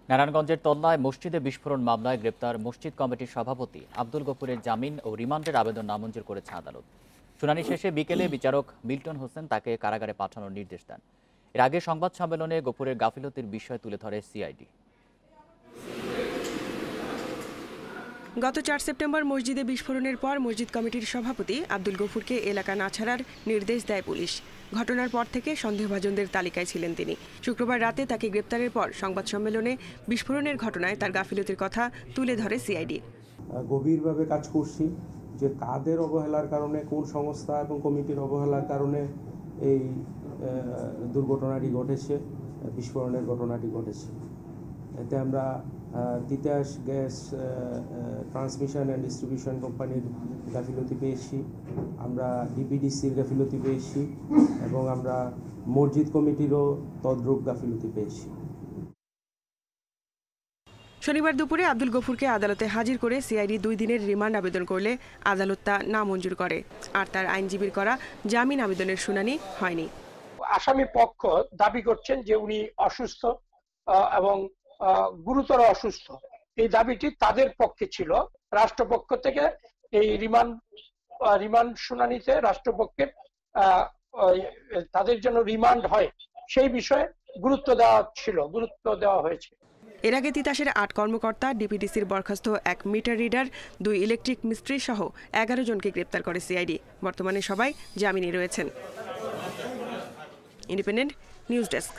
নারায়ণগঞ্জের তল্লায় মসজিদে বিস্ফোরণ মামলায় গ্রেপ্তার মসজিদ কমিটির সভাপতি আব্দুল গফুরের জামিন ও রিমান্ডের আবেদন নামঞ্জুর করেছে আদালত। শুনানি শেষে বিকেলে বিচারক মিল্টন হোসেন তাকে কারাগারে পাঠানোর নির্দেশ দেন। এর আগে সংবাদ সম্মেলনে গফুরের গাফিলতির বিষয় তুলে ধরে সিআইডি। গত ৪ সেপ্টেম্বর মসজিদে বিস্ফোরণের পর মসজিদ কমিটির সভাপতি আব্দুল গফুরকে এলাকা না ছাড়ার নির্দেশ দেয় পুলিশ। ঘটনার পর থেকে সন্দেহভাজনদের তালিকায় ছিলেন তিনি। শুক্রবার রাতে তাকে গ্রেপ্তারের পর সংবাদ সম্মেলনে বিস্ফোরণের ঘটনায় তার গাফিলতির কথা তুলে ধরে সিআইডি। গভীরভাবে কাজ করছি যে কাদের অবহেলার কারণে, কোন সংস্থা এবং কমিটির অবহেলার কারণে এই দুর্ঘটনাটি ঘটেছে, বিস্ফোরণের ঘটনাটি ঘটেছে। এতে আমরা Titas gas transmission and distribution কোম্পানির গাফিলতি পেয়েছি, আমরা ডিপিডিসির গাফিলতি পেয়েছি এবং আমরা মসজিদ কমিটিরও তদ্রূপ গাফিলতি পেয়েছি। শনিবার দুপুরে আব্দুল গফুরকে আদালতে হাজির করে সিআইডি 2 দিনের রিমান্ড আবেদন করলে আদালত তা নামঞ্জুর করে। আর তার আইনজীবীর করা জামিন আবেদনের শুনানি হয়নি। আসামি পক্ষ দাবি করছেন যে উনি অসুস্থ এবং গুরুতর অসুস্থ। এই দাবিটি তাদের পক্ষে ছিল। রাষ্ট্রপক্ষ থেকে এই রিমান্ড শুনানিতে রাষ্ট্রপক্ষের তাদের জন্য রিমান্ড হয় সেই বিষয়ে গুরুত্ব দেওয়া হয়েছে। এর আগে তিতাসের 8 কর্মকর্তা, ডিপিডিসির বরখাস্ত 1 মিটার রিডার, 2 ইলেকট্রিক মিস্ত্রি সহ 11 জনকে গ্রেপ্তার করে সিআইডি। বর্তমানে সবাই জামিনে রয়েছেন। Independent news desk.